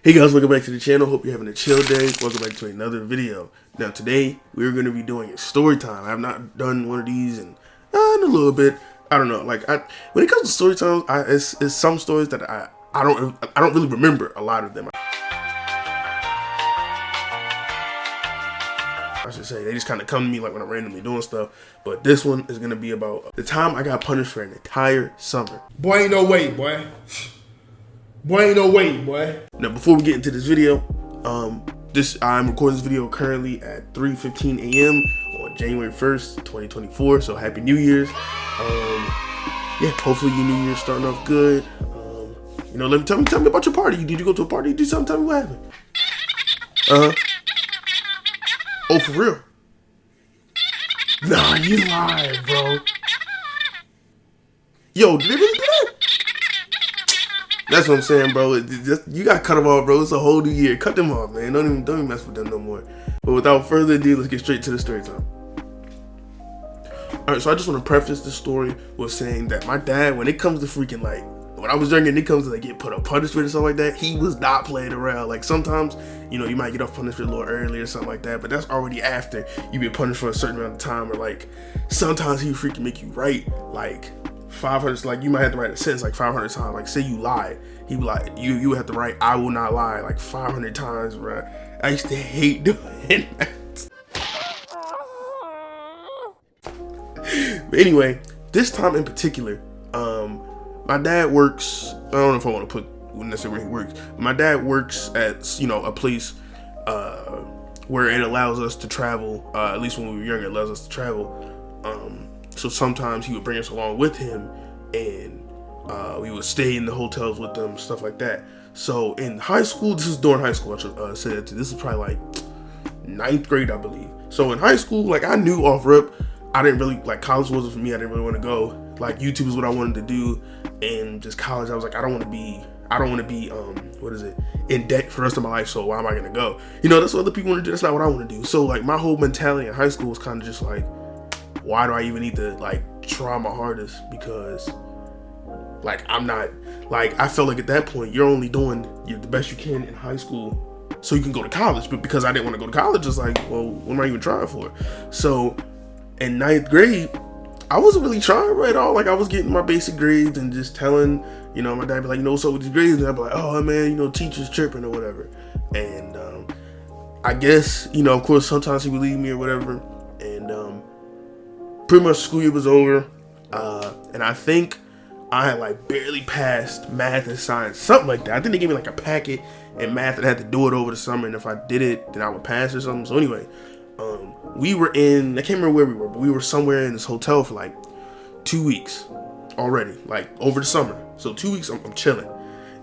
Hey guys, welcome back to the channel. Hope you're having a chill day. Welcome back to another video. Now today, we're going to be doing a story time. I have not done one of these in a little bit. I don't know. When it comes to story times, it's some stories that I don't really remember a lot of them. I should say, they just kind of come to me like when I'm randomly doing stuff. But this one is going to be about the time I got punished for an entire summer. Boy, ain't no way, boy. Boy, ain't no way, boy. Now, before we get into this video, I'm recording this video currently at 3:15 a.m. on January 1st, 2024. So happy New Year's. Yeah, hopefully your New Year's starting off good. Tell me about your party. Did you go to a party? Do something? Tell me what happened. Oh, for real? Nah, you lied, bro. Yo, did they really do that? That's what I'm saying, bro. You got to cut them off, bro. It's a whole new year. Cut them off, man. Don't even mess with them no more. But without further ado, let's get straight to the story time. Alright, so I just want to preface this story with saying that my dad, when it comes to freaking when I was younger and it comes to get put on punishment and stuff like that, he was not playing around. Like sometimes, you might get off punishment a little early or something like that, but that's already after you've been punished for a certain amount of time. Or sometimes he would freaking make you write 500, you might have to write a sentence 500 times. Say you lied, he would you would have to write "I will not lie" 500 times, bro. I used to hate doing that. But anyway, this time in particular, my dad works. I don't know if I want to put necessarily where he works. My dad works at a place where it allows us to travel. At least when we were younger, it allows us to travel. So sometimes he would bring us along with him, and we would stay in the hotels with them, stuff like that. So in high school, this is during high school, I should say that too. This is probably 9th grade, I believe. So in high school, I knew off rip, I didn't really, college wasn't for me. I didn't really want to go. YouTube is what I wanted to do, and just college, I was I don't want to be in debt for the rest of my life, so why am I gonna go? That's what other people want to do. That's not what I want to do. So my whole mentality in high school was kind of just why do I even need to try my hardest? Because I'm not I felt at that point you're only doing the best you can in high school so you can go to college. But because I didn't want to go to college, it's well, what am I even trying for? So in 9th grade, I wasn't really trying at all. I was getting my basic grades and just telling, my dad be what's up with these grades? And I'd be oh man, teacher's tripping or whatever. And I guess, of course, sometimes he would leave me or whatever. And pretty much school year was over. And I think I had barely passed math and science, something like that. I think they gave me a packet in math and I had to do it over the summer. And if I did it, then I would pass or something. So anyway, we were I can't remember where we were, but we were somewhere in this hotel for 2 weeks already, over the summer. So 2 weeks, I'm chilling.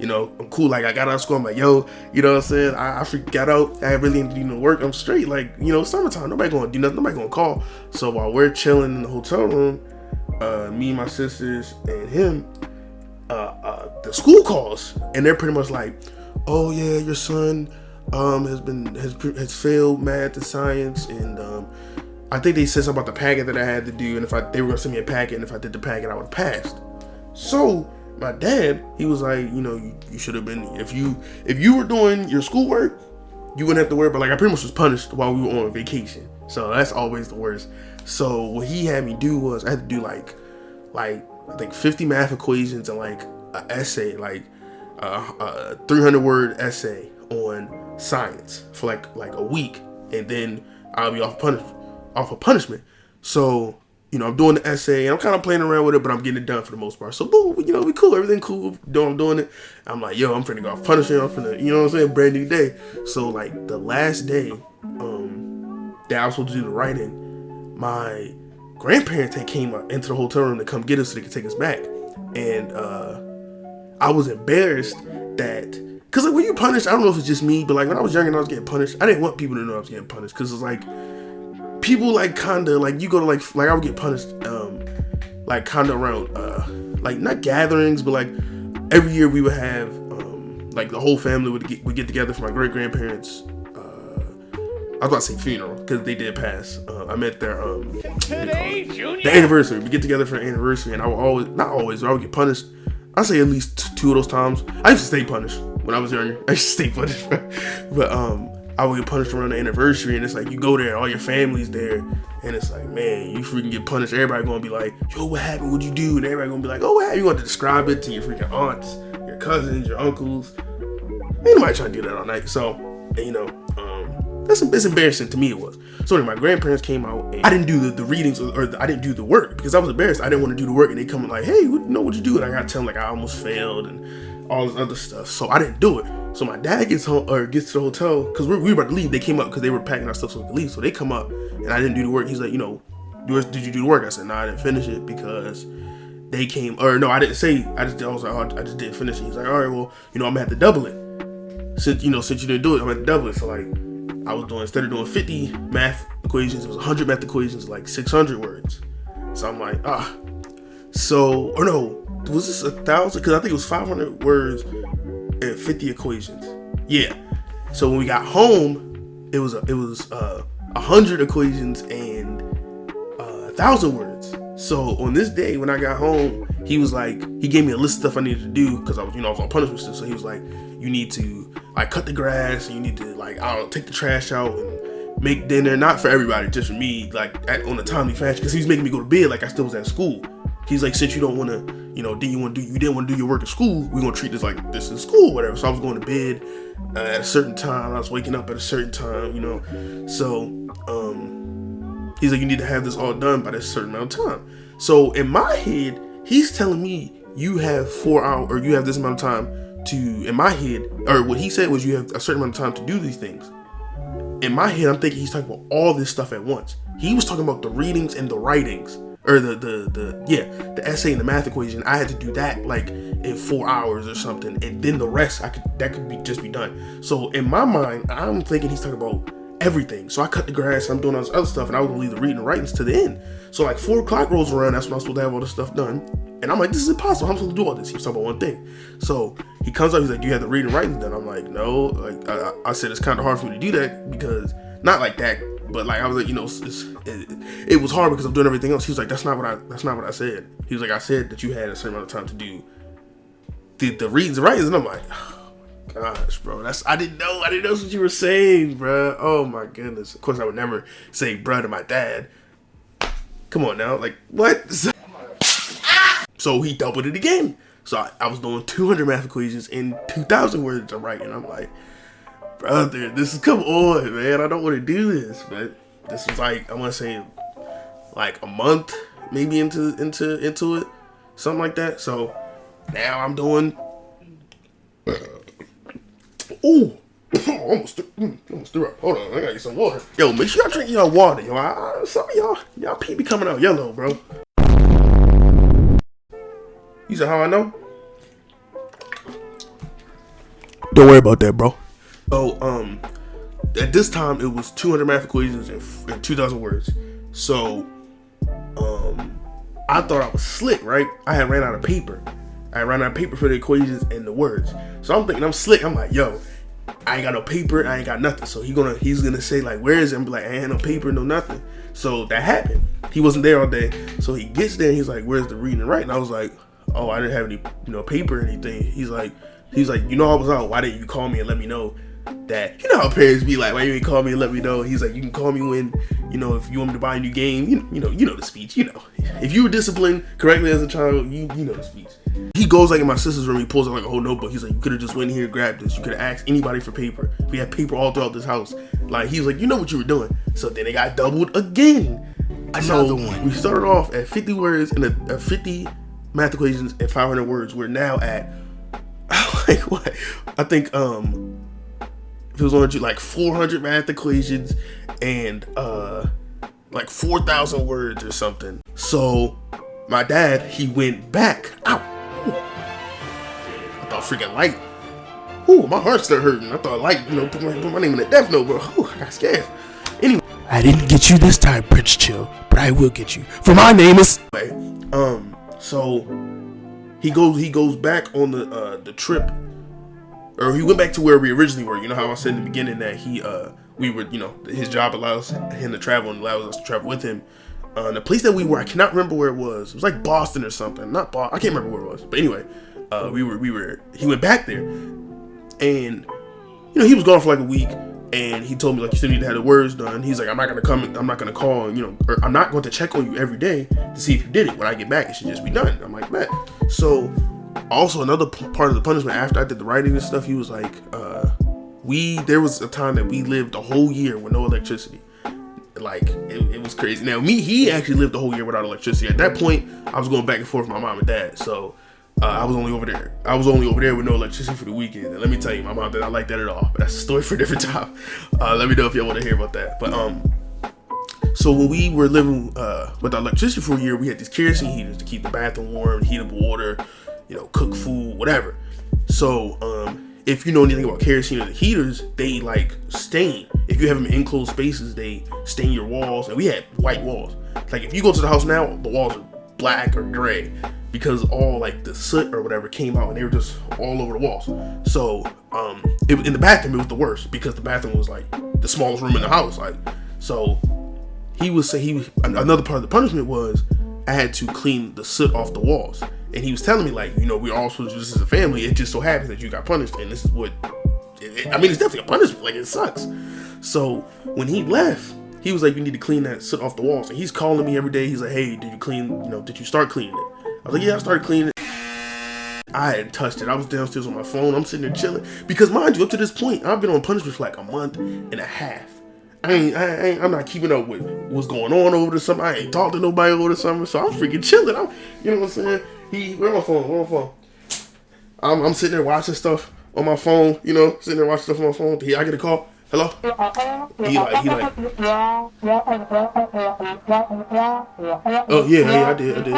I'm cool. I got out of school. I'm yo, you know what I'm saying? I got out. I really didn't do no work. I'm straight. Summertime. Nobody gonna do nothing. Nobody gonna call. So while we're chilling in the hotel room, me, my sisters, and him, the school calls, and they're pretty much oh yeah, your son has failed math and science, and I think they said something about the packet that I had to do, and they were gonna send me a packet, and if I did the packet, I would have passed. So my dad, he was you should have been, if you were doing your schoolwork, you wouldn't have to worry about I pretty much was punished while we were on vacation. So that's always the worst. So what he had me do was I had to do I think 50 math equations and an essay, a 300-word essay on science for a week, and then I'll be off of punishment. So I'm doing the essay and I'm kind of playing around with it, but I'm getting it done for the most part. So boom, we cool, everything cool. I'm doing it. I'm yo, I'm finna go off punishment. I'm finna, you know what I'm saying, brand new day. So the last day that I was supposed to do the writing, my grandparents had came into the hotel room to come get us so they could take us back, and I was embarrassed that. Cause when you punish, I don't know if it's just me, but when I was younger and I was getting punished, I didn't want people to know I was getting punished. Cause it's people kinda you go to I would get punished kinda around not gatherings, but every year we would have the whole family would get together for my great grandparents. I was about to say funeral because they did pass. I met their the anniversary. We get together for an anniversary, and I would always, not always, but I would get punished. I say at least 2 of those times. I used to stay punished when I was younger. I used to stay punished, but I would get punished around the anniversary, and it's like you go there, and all your family's there, and it's like, man, you freaking get punished. Everybody gonna be like, yo, what happened? What'd you do? And everybody gonna be like, oh, what happened? You want to describe it to your freaking aunts, your cousins, your uncles. Ain't nobody trying to do that all night. So, and, you know, it's embarrassing to me. It was. So anyway, my grandparents came out, and I didn't do the readings or I didn't do the work because I was embarrassed. I didn't want to do the work, and they come like, hey, what'd you do? And I gotta tell them like I almost failed and all this other stuff. So I didn't do it. So my dad gets home or gets to the hotel because we were about to leave. They came up because they were packing our stuff so we could leave. So they come up, and I didn't do the work. He's like, you know, did you do the work? I said, no, I didn't finish it because they came. Or no, I didn't say. I was like, oh, I just didn't finish it. He's like, all right, well, you know, I'm gonna have to double it. Since you didn't do it, I'm gonna have to double it. So like, I was doing, instead of doing 50 math equations, it was 100 math equations, like 600 words. So I'm like, So, or no, was this 1,000? Because I think it was 500 words and 50 equations. Yeah. So when we got home, it was 100 equations and 1,000 words. So on this day when I got home, he was like, he gave me a list of stuff I needed to do because I was on punishment still. So he was like, you need to like cut the grass, and you need to like, I don't know, take the trash out and make dinner, not for everybody, just for me, like on a timely fashion, because he was making me go to bed like I still was at school. He's like, since you don't want to, you didn't want to do your work at school, we're gonna treat this like this is school, whatever. So I was going to bed at a certain time. I was waking up at a certain time, So he's like, you need to have this all done by this certain amount of time. So in my head, he's telling me you have 4 hours, or you have this amount of time to. In my head, or what he said was you have a certain amount of time to do these things. In my head, I'm thinking he's talking about all this stuff at once. He was talking about the readings and the writings. Or the essay and the math equation. I had to do that like in 4 hours or something, and then the rest that could just be done. So in my mind, I'm thinking he's talking about everything. So I cut the grass, I'm doing all this other stuff, and I was gonna leave the reading and writings to the end. So like 4 o'clock rolls around, that's when I'm supposed to have all this stuff done, and I'm like, this is impossible. I'm supposed to do all this. He was talking about one thing. So he comes up, he's like, do you have the reading and writings done? I'm like, no. Like I said, it's kind of hard for me to do that because not like that. But like I was like, it was hard because I'm doing everything else. He was like, that's not what I said. He was like, I said that you had a certain amount of time to do the readings and writings, and I'm like, oh my gosh, bro, I didn't know that's what you were saying, bro. Oh my goodness. Of course, I would never say bro to my dad. Come on now, like what? So he doubled it again. So I was doing 200 math equations in 2,000 words to write, and I'm like, brother, come on, man. I don't want to do this, but this was like, I want to say like a month maybe into it, something like that. So now I'm doing almost threw up. Hold on, I gotta get some water. Yo, make sure y'all drink y'all water, yo. Some of y'all pee be coming out yellow, bro. You said how I know? Don't worry about that, bro. So, at this time, it was 200 math equations and 2,000 words. So, I thought I was slick, right? I had ran out of paper. For the equations and the words. So I'm thinking I'm slick. I'm like, yo, I ain't got no paper. I ain't got nothing. So he's gonna say like, where is it? I'm like, I ain't no paper, no nothing. So that happened. He wasn't there all day. So he gets there and he's like, where's the reading and writing? I was like, oh, I didn't have any, paper or anything. He's like, I was out. Why didn't you call me and let me know that? You know how parents be like, why you ain't call me and let me know? He's like, you can call me when, if you want me to buy a new game. You know the speech. If you were disciplined correctly as a child, you know the speech. He goes like in my sister's room. He pulls out like a whole notebook. He's like, you could have just went here and grabbed this. You could have asked anybody for paper. We had paper all throughout this house. Like he's like, you know what you were doing. So then it got doubled again. Another one. We started off at 50 words and 50 math equations and 500 words. We're now at like what? I think if it was on like 400 math equations and like 4,000 words or something. So my dad, he went back. Ow! I thought freaking light. Ooh, my heart started hurting. I thought light, put my name in the death note, bro. Ooh, I got scared. Anyway, I didn't get you this time, Prince Chill, but I will get you. For my name is. So he goes back on the trip, or he went back to where we originally were. You know how I said in the beginning that we were, his job allows him to travel and allows us to travel with him. The place that we were, I cannot remember where it was. It was like Boston or something. Not Boston. I can't remember where it was. But anyway, he went back there. And he was gone for like a week, and he told me like, you still need to have the words done. He's like, I'm not gonna come, I'm not gonna call, or I'm not going to check on you every day to see if you did it. When I get back, it should just be done. I'm like, bet. So also another part of the punishment after I did the writing and stuff, he was like, there was a time that we lived a whole year with no electricity. Like it was crazy. Now he actually lived the whole year without electricity. At that point, I was going back and forth with my mom and dad, so I was only over there. I was only over there with no electricity for the weekend. And let me tell you, my mom did not like that at all. But that's a story for a different time. Let me know if y'all want to hear about that. But so when we were living without electricity for a year, we had these kerosene heaters to keep the bathroom warm, heat up water, cook food, whatever. So if you know anything about kerosene or the heaters, they like stain. If you have them in enclosed spaces, they stain your walls. And we had white walls. Like if you go to the house now, the walls are black or gray because all like the soot or whatever came out and they were just all over the walls. So in the bathroom it was the worst because the bathroom was like the smallest room in the house. Like so another part of the punishment was I had to clean the soot off the walls. And he was telling me like, we're all supposed to do this as a family. It just so happens that you got punished, and this is what it's definitely a punishment. Like it sucks. So when he left, he was like, you need to clean that soot off the walls. And he's calling me every day. He's like, hey, did you start cleaning it? I was like, yeah, I started cleaning it. I hadn't touched it. I was downstairs on my phone. I'm sitting there chilling. Because mind you, up to this point, I've been on punishment for like a month and a half. I'm not keeping up with what's going on over the summer. I ain't talked to nobody over the summer. So I'm freaking chilling. You know what I'm saying? Where's my phone? I'm sitting there watching stuff on my phone, sitting there watching stuff on my phone. I get a call. Hello? He like, oh yeah, I did.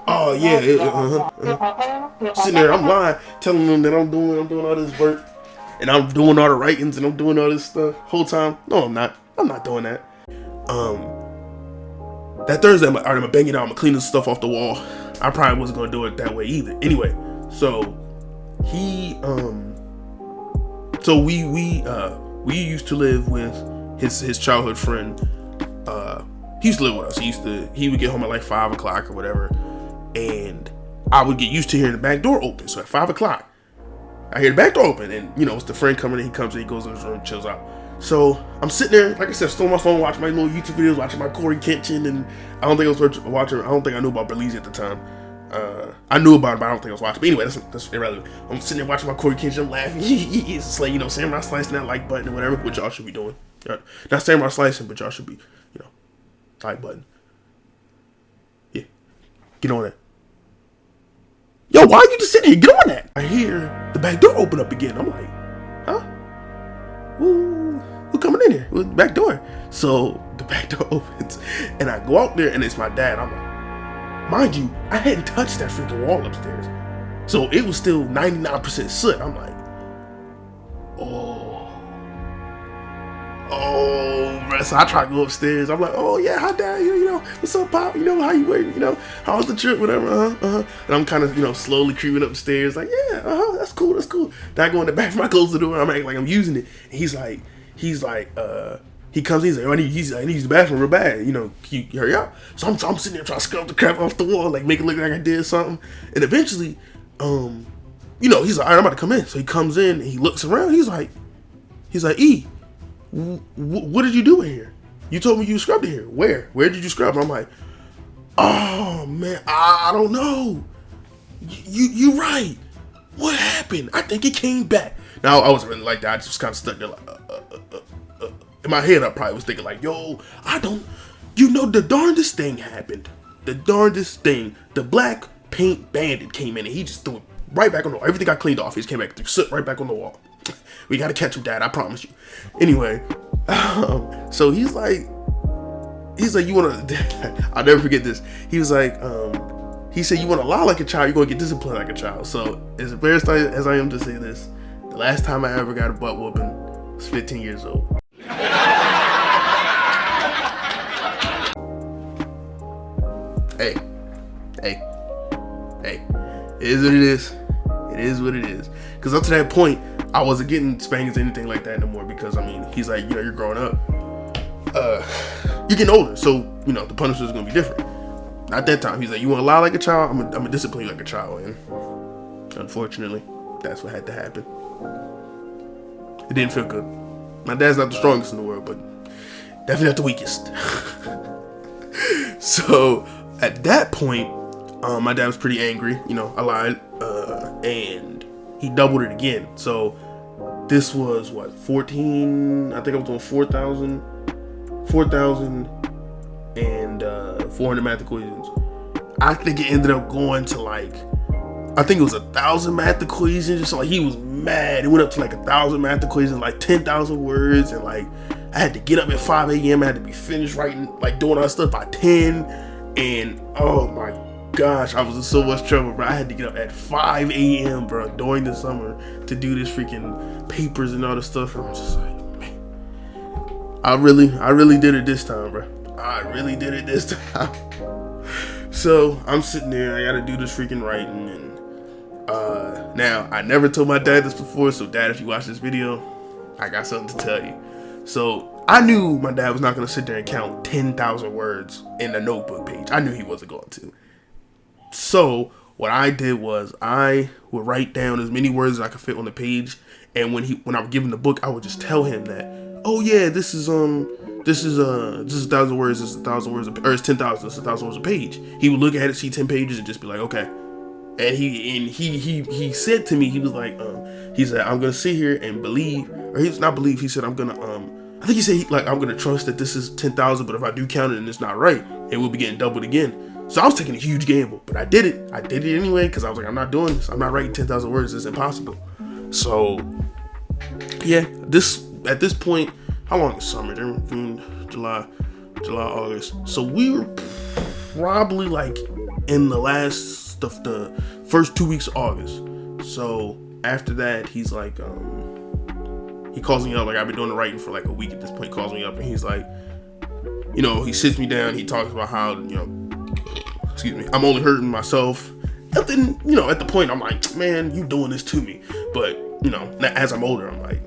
Oh yeah, Sitting there, I'm lying, telling them that I'm doing all this work, and I'm doing all the writings, and I'm doing all this stuff. Whole time, no, I'm not doing that. That Thursday, I'm gonna bang it out. I'm gonna clean this stuff off the wall. I probably wasn't gonna do it that way either. Anyway, so we used to live with his childhood friend. He used to live with us. He would get home at like 5 o'clock or whatever, and I would get used to hearing the back door open. So at 5 o'clock, I hear the back door open, and it's the friend coming in. He comes in, he goes in his room, chills out. So I'm sitting there, like I said, still on my phone, watching my little YouTube videos, watching my Corey Kenshin, and I don't think I was watching. I don't think I knew about Belize at the time. I knew about it, but I don't think I was watching. But anyway, that's irrelevant. I'm sitting there watching my Corey Kenshin, I'm laughing. It's like, Samurai slicing that like button or whatever, which y'all should be doing. Not Samurai slicing, but y'all should be, like button. Yeah, get on that. Yo, why are you just sitting here? Get on that. I hear the back door open up again. I'm like, huh? Who coming in here? Who's the back door? So the back door opens, and I go out there, and it's my dad. I'm like, mind you, I hadn't touched that freaking wall upstairs, so it was still 99% soot. I'm like, so I try to go upstairs. I'm like, oh yeah, how dare you? What's up, Pop? How you waiting? How's the trip? Whatever. And I'm kind of slowly creeping up the stairs. Like, yeah, that's cool. Then I go in the bathroom. I close the door. I'm acting like I'm using it. And he's like, he comes in. He's like, I need to use the bathroom real bad. Can you hurry up? So I'm sitting there trying to scrub the crap off the wall, like make it look like I did something. And eventually, he's like, all right, I'm about to come in. So he comes in and he looks around. He's like, E, what did you do in here? You told me you scrubbed in here. Where did you scrub? I'm like, oh man, I don't know. You right. What happened? I think it came back. Now I wasn't really like that. I just was kind of stuck there like, in my head I probably was thinking like, yo, the darndest thing happened. The darndest thing. The black paint bandit came in and he just threw it right back on the wall. Everything I cleaned off, he just came back, threw soot right back on the wall. We gotta catch him, Dad, I promise you. Anyway, so he's like, you wanna, I'll never forget this. He was like, he said, you wanna lie like a child, you're gonna get disciplined like a child. So as embarrassed as I am to say this, the last time I ever got a butt whooping was 15 years old. Hey, it is what it is. It is what it is. Because up to that point, I wasn't getting spankings or anything like that no more. Because he's like, you're growing up. You're getting older, so the punishment is gonna be different. Not that time. He's like, you want to lie like a child? I'm gonna discipline you like a child, and unfortunately, that's what had to happen. It didn't feel good. My dad's not the strongest in the world, but definitely not the weakest. So at that point, my dad was pretty angry. You know, I lied, and he doubled it again. So this was what, 14? I think I was doing 4,000 and 400 math equations. I think it ended up going to like, I think it was 1,000 math equations. Just like, he was mad. It went up to like 1,000 math equations, like 10,000 words, and like I had to get up at 5 a.m. I had to be finished writing, like doing all that stuff by 10. And oh my gosh, I was in so much trouble, bro. I had to get up at 5 a.m., bro, during the summer to do this freaking papers and all this stuff. And I'm just like, man, I really did it this time, bro. I really did it this time. So I'm sitting there, I gotta do this freaking writing, and now I never told my dad this before, so Dad, if you watch this video, I got something to tell you. So I knew my dad was not gonna sit there and count 10,000 words in a notebook page. I knew he wasn't going to. So what I did was I would write down as many words as I could fit on the page, and when I would give him the book, I would just tell him that, oh yeah, this is 1,000 words, this is 1,000 words, or it's 10,000, this is 1,000 words a page. He would look at it, see 10 pages, and just be like, okay. And he said to me, he was like, he said, I'm gonna sit here and believe, or he's not believe, he said, I'm gonna I think he said, I'm gonna trust that this is 10,000, but if I do count it and it's not right, it will be getting doubled again. So I was taking a huge gamble, but I did it anyway, because I was like, I'm not doing this. I'm not writing 10,000 words. It's impossible. So yeah, at this point, how long is summer? June, July, August. So we were probably like in the first 2 weeks of August. So after that, he's like, he calls me up. Like, I've been doing the writing for like a week at this point. He calls me up and he's like, you know, he sits me down. He talks about how, you know, I'm only hurting myself. And then, you know, at the point, I'm like, man, you doing this to me. But, you know, as I'm older, I'm like,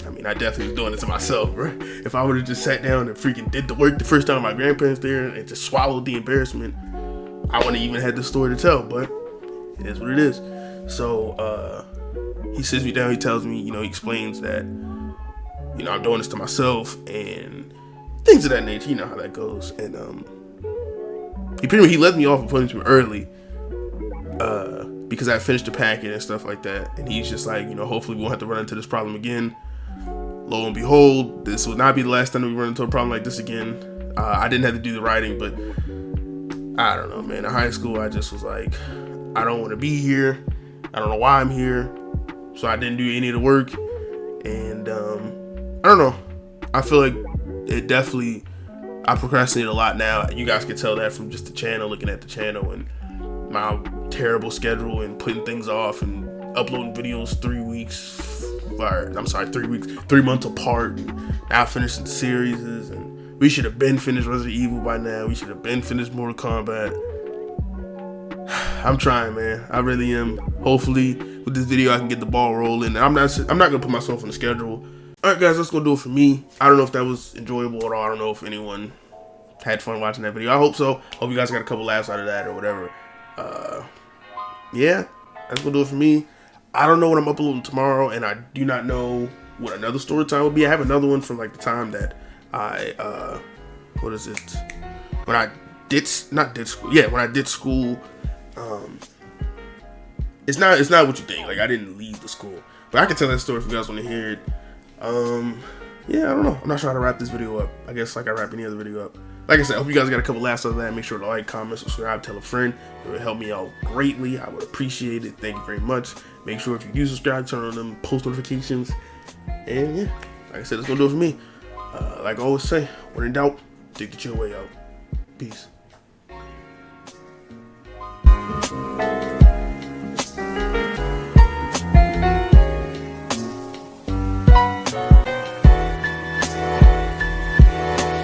I mean, I definitely was doing it to myself, bro. If I would have just sat down and freaking did the work the first time my grandparents there and just swallowed the embarrassment, I wouldn't even had the story to tell. But it is what it is. So he sits me down. He tells me, you know, he explains that, you know, I'm doing this to myself and things of that nature. You know how that goes. And he let me off of punishment early because I finished the packet and stuff like that. And he's just like, you know, hopefully we won't have to run into this problem again. Lo and behold, this will not be the last time that we run into a problem like this again. I didn't have to do the writing, but I don't know, man. In high school, I just was like, I don't want to be here. I don't know why I'm here. So I didn't do any of the work. And I don't know. I feel like it definitely, I procrastinate a lot now. You guys can tell that from just the channel, looking at the channel and my terrible schedule and putting things off and uploading videos 3 months apart. And now finishing series, and we should have been finished Resident Evil by now. We should have been finished Mortal Kombat. I'm trying, man. I really am. Hopefully with this video I can get the ball rolling. And I'm not gonna put myself on the schedule. Alright guys, that's gonna do it for me. I don't know if that was enjoyable at all. I don't know if anyone had fun watching that video. I hope so. Hope you guys got a couple laughs out of that or whatever. Yeah, that's gonna do it for me. I don't know what I'm uploading tomorrow, and I do not know what another story time will be. I have another one from like the time that I what is it? When I did school. Yeah, when I did school. It's not what you think. Like, I didn't leave the school, but I can tell that story if you guys want to hear it. Yeah, I don't know. I'm not sure how to wrap this video up. I guess like I wrap any other video up. Like I said, I hope you guys got a couple laughs out of that. Make sure to like, comment, subscribe, tell a friend. It would help me out greatly. I would appreciate it. Thank you very much. Make sure if you do subscribe, turn on them post notifications. And yeah, like I said, it's gonna do it for me. Like I always say, when in doubt, take the chill way out. Peace.